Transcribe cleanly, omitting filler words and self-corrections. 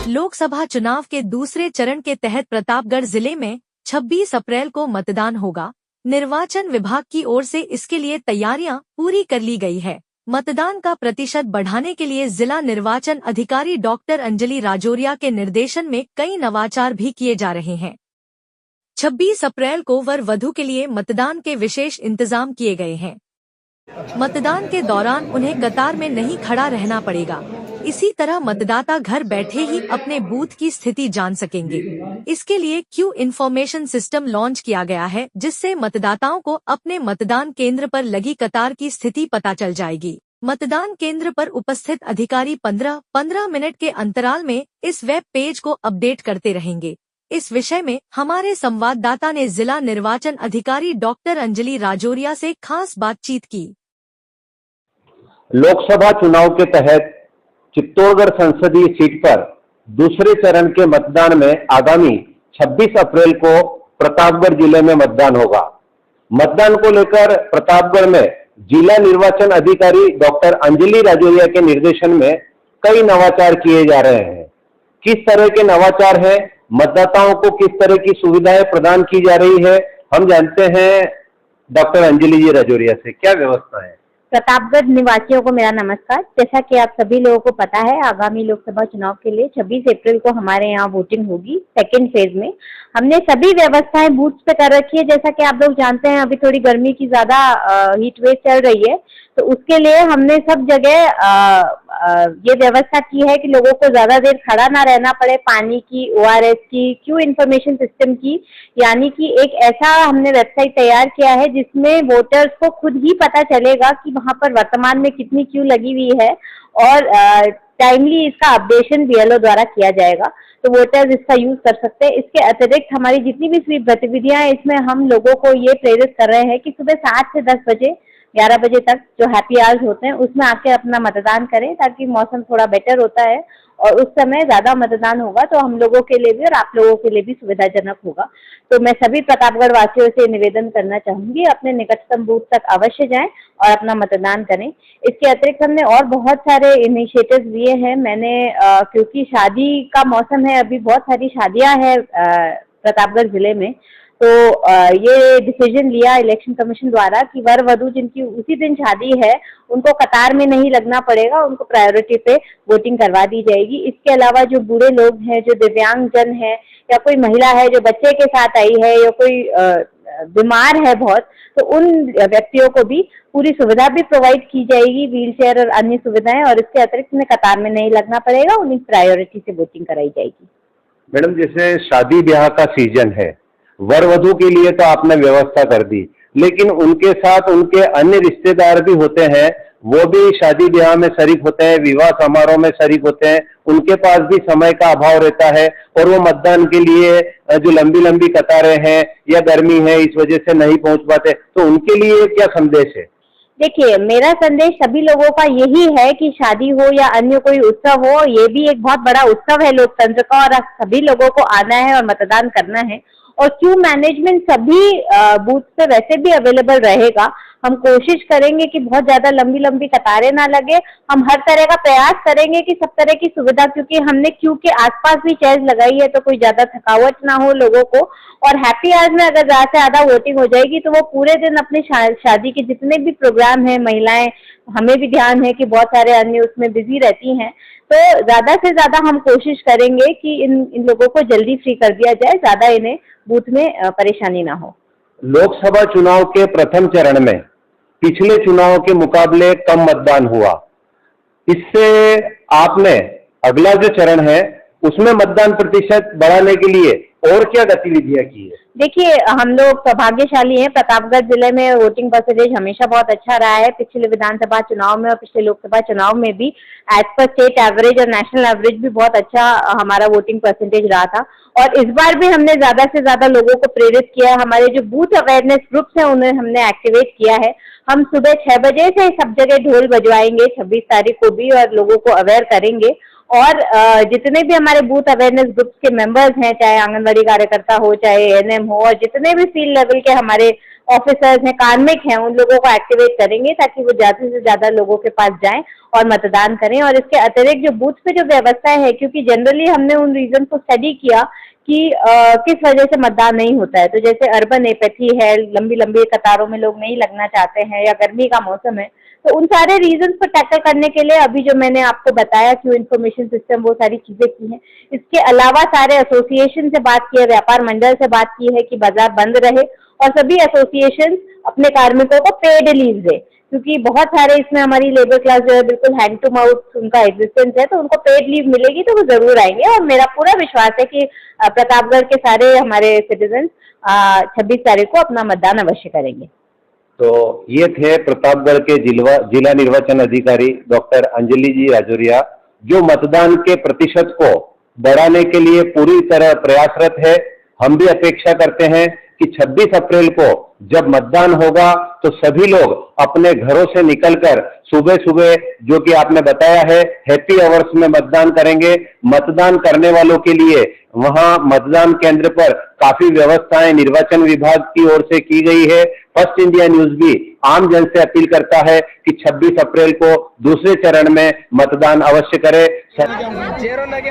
लोकसभा चुनाव के दूसरे चरण के तहत प्रतापगढ़ जिले में 26 अप्रैल को मतदान होगा। निर्वाचन विभाग की ओर से इसके लिए तैयारियां पूरी कर ली गई है। मतदान का प्रतिशत बढ़ाने के लिए जिला निर्वाचन अधिकारी डॉक्टर अंजलि राजौरिया के निर्देशन में कई नवाचार भी किए जा रहे हैं। 26 अप्रैल को वर वधू के लिए मतदान के विशेष इंतजाम किए गए हैं। मतदान के दौरान उन्हें कतार में नहीं खड़ा रहना पड़ेगा। इसी तरह मतदाता घर बैठे ही अपने बूथ की स्थिति जान सकेंगे। इसके लिए क्यू इन्फॉर्मेशन सिस्टम लॉन्च किया गया है, जिससे मतदाताओं को अपने मतदान केंद्र पर लगी कतार की स्थिति पता चल जाएगी। मतदान केंद्र पर उपस्थित अधिकारी 15 मिनट के अंतराल में इस वेब पेज को अपडेट करते रहेंगे। इस विषय में हमारे संवाददाता ने जिला निर्वाचन अधिकारी डॉक्टर अंजलि राजौरिया से खास बातचीत की। लोकसभा चुनाव के तहत चित्तौड़गढ़ संसदीय सीट पर दूसरे चरण के मतदान में आगामी 26 अप्रैल को प्रतापगढ़ जिले में मतदान होगा। मतदान को लेकर प्रतापगढ़ में जिला निर्वाचन अधिकारी डॉक्टर अंजलि राजौरिया के निर्देशन में कई नवाचार किए जा रहे हैं। किस तरह के नवाचार हैं, मतदाताओं को किस तरह की सुविधाएं प्रदान की जा रही है, हम जानते हैं डॉक्टर अंजलि जी राजौरिया से। क्या व्यवस्था है? प्रतापगढ़ निवासियों को मेरा नमस्कार। जैसा कि आप सभी लोगों को पता है, आगामी लोकसभा चुनाव के लिए 26 अप्रैल को हमारे यहाँ वोटिंग होगी। सेकेंड फेज में हमने सभी व्यवस्थाएं बूथ पे कर रखी है। जैसा कि आप लोग जानते हैं, अभी थोड़ी गर्मी की ज्यादा हीट वेव चल रही है, तो उसके लिए हमने सब जगह ये व्यवस्था की है कि लोगों को ज्यादा देर खड़ा ना रहना पड़े। पानी की, ORS की, क्यू इन्फॉर्मेशन सिस्टम की, यानी कि एक ऐसा हमने वेबसाइट तैयार किया है जिसमें वोटर्स को खुद ही पता चलेगा कि वहां पर वर्तमान में कितनी क्यू लगी हुई है और टाइमली इसका अपडेशन BLO द्वारा किया जाएगा, तो वोटर्स इसका यूज कर सकते हैं। इसके अतिरिक्त हमारी जितनी भी स्वीप गतिविधियां हैं, इसमें हम लोगों को ये प्रेरित कर रहे हैं कि सुबह 7 से 10 बजे 11 बजे तक जो हैप्पी आवर्स होते हैं उसमें आके अपना मतदान करें, ताकि मौसम थोड़ा बेटर होता है और उस समय ज्यादा मतदान होगा तो हम लोगों के लिए भी और आप लोगों के लिए भी सुविधाजनक होगा। तो मैं सभी प्रतापगढ़ वासियों से निवेदन करना चाहूंगी, अपने निकटतम बूथ तक अवश्य जाएं और अपना मतदान करें। इसके अतिरिक्त हमने और बहुत सारे इनिशिएटिव्स लिए हैं। मैंने क्योंकि शादी का मौसम है, अभी बहुत सारी शादियां हैं प्रतापगढ़ जिले में, तो ये डिसीजन लिया इलेक्शन कमीशन द्वारा कि वर वधू जिनकी उसी दिन शादी है उनको कतार में नहीं लगना पड़ेगा, उनको प्रायोरिटी पे वोटिंग करवा दी जाएगी। इसके अलावा जो बूढ़े लोग हैं, जो दिव्यांग जन है या कोई महिला है जो बच्चे के साथ आई है या कोई बीमार है बहुत, तो उन व्यक्तियों को भी पूरी सुविधा भी प्रोवाइड की जाएगी, व्हील चेयर और अन्य सुविधाएं, और इसके अतिरिक्त उन्हें कतार में नहीं लगना पड़ेगा, उन्हें प्रायोरिटी से वोटिंग कराई जाएगी। मैडम, जैसे शादी ब्याह का सीजन है, वर वधू के लिए तो आपने व्यवस्था कर दी, लेकिन उनके साथ उनके अन्य रिश्तेदार भी होते हैं, वो भी शादी ब्याह में शरीक होते हैं, विवाह समारोह में शरीक होते हैं, उनके पास भी समय का अभाव रहता है और वो मतदान के लिए जो लंबी लंबी कतारें हैं या गर्मी है इस वजह से नहीं पहुंच पाते, तो उनके लिए क्या संदेश है? देखिए, मेरा संदेश सभी लोगों का यही है कि शादी हो या अन्य कोई उत्सव हो, ये भी एक बहुत बड़ा उत्सव है लोकतंत्र का और सभी लोगों को आना है और मतदान करना है। और क्यू मैनेजमेंट सभी बूथ पे वैसे भी अवेलेबल रहेगा। हम कोशिश करेंगे कि बहुत ज्यादा लंबी लंबी कतारें ना लगे। हम हर तरह का प्रयास करेंगे कि सब तरह की सुविधा, क्योंकि हमने क्यू के आसपास भी चेयर्स लगाई है, तो कोई ज्यादा थकावट ना हो लोगों को। और हैप्पी आवर्स में अगर ज्यादा से ज्यादा वोटिंग हो जाएगी तो वो पूरे दिन अपने शादी के जितने भी प्रोग्राम है, महिलाएं, हमें भी ध्यान है कि बहुत सारे अन्य उसमें बिजी रहती हैं, तो ज्यादा से ज्यादा हम कोशिश करेंगे कि इन लोगों को जल्दी फ्री कर दिया जाए, ज्यादा इन्हें बूथ में परेशानी ना हो। लोकसभा चुनाव के प्रथम चरण में पिछले चुनाव के मुकाबले कम मतदान हुआ, इससे आपने अगला जो चरण है उसमें मतदान प्रतिशत बढ़ाने के लिए और क्या गतिविधियां की है? देखिए, हम लोग सौभाग्यशाली हैं। प्रतापगढ़ जिले में वोटिंग परसेंटेज हमेशा बहुत अच्छा रहा है। पिछले विधानसभा चुनाव में और पिछले लोकसभा चुनाव में भी एज पर स्टेट एवरेज और नेशनल एवरेज भी बहुत अच्छा हमारा वोटिंग परसेंटेज रहा था। और इस बार भी हमने ज्यादा से ज्यादा लोगों को प्रेरित किया है। हमारे जो बूथ अवेयरनेस ग्रुप्स हैं उन्हें हमने एक्टिवेट किया है। हम सुबह 6 बजे से सब जगह ढोल बजवाएंगे 26 तारीख को भी और लोगों को अवेयर करेंगे। और जितने भी हमारे बूथ अवेयरनेस ग्रुप्स के मेंबर्स हैं, चाहे आंगनबाड़ी कार्यकर्ता हो, चाहे ANM हो, और जितने भी फील्ड लेवल के हमारे ऑफिसर्स हैं, कार्मिक हैं, उन लोगों को एक्टिवेट करेंगे ताकि वो ज्यादा से ज्यादा लोगों के पास जाएं और मतदान करें। और इसके अतिरिक्त जो बूथ पे जो व्यवस्था है, क्योंकि जनरली हमने उन रीजन को स्टडी किया कि किस वजह से मतदान नहीं होता है, तो जैसे अर्बन एपैथी है, लंबी लंबी कतारों में लोग नहीं लगना चाहते हैं, या गर्मी का मौसम है, तो उन सारे रीजन को टैकल करने के लिए अभी जो मैंने आपको बताया क्यू इन्फॉर्मेशन सिस्टम, वो सारी चीजें की हैं। इसके अलावा सारे एसोसिएशन से बात की है, व्यापार मंडल से बात की है कि बाजार बंद रहे और सभी एसोसिएशन अपने कार्मिकों को पेड लीव दे, क्योंकि बहुत सारे इसमें हमारी लेबर क्लास जो है बिल्कुल हैंड टू माउथ उनका एग्जिस्टेंस है, तो उनको पेड लीव मिलेगी तो वो जरूर आएंगे। और मेरा पूरा विश्वास है कि प्रतापगढ़ के सारे हमारे सिटीजन 26 तारीख को अपना मतदान अवश्य करेंगे। तो ये थे प्रतापगढ़ के जिला निर्वाचन अधिकारी डॉक्टर अंजलि जी राजौरिया, जो मतदान के प्रतिशत को बढ़ाने के लिए पूरी तरह प्रयासरत है। हम भी अपेक्षा करते हैं कि 26 अप्रैल को जब मतदान होगा तो सभी लोग अपने घरों से निकलकर सुबह सुबह, जो कि आपने बताया है, हैप्पी आवर्स में मतदान करेंगे। मतदान करने वालों के लिए वहां मतदान केंद्र पर काफी व्यवस्थाएं निर्वाचन विभाग की ओर से की गई है। फर्स्ट इंडिया न्यूज भी आम जन से अपील करता है कि 26 अप्रैल को दूसरे चरण में मतदान अवश्य करे। चेहरों लगे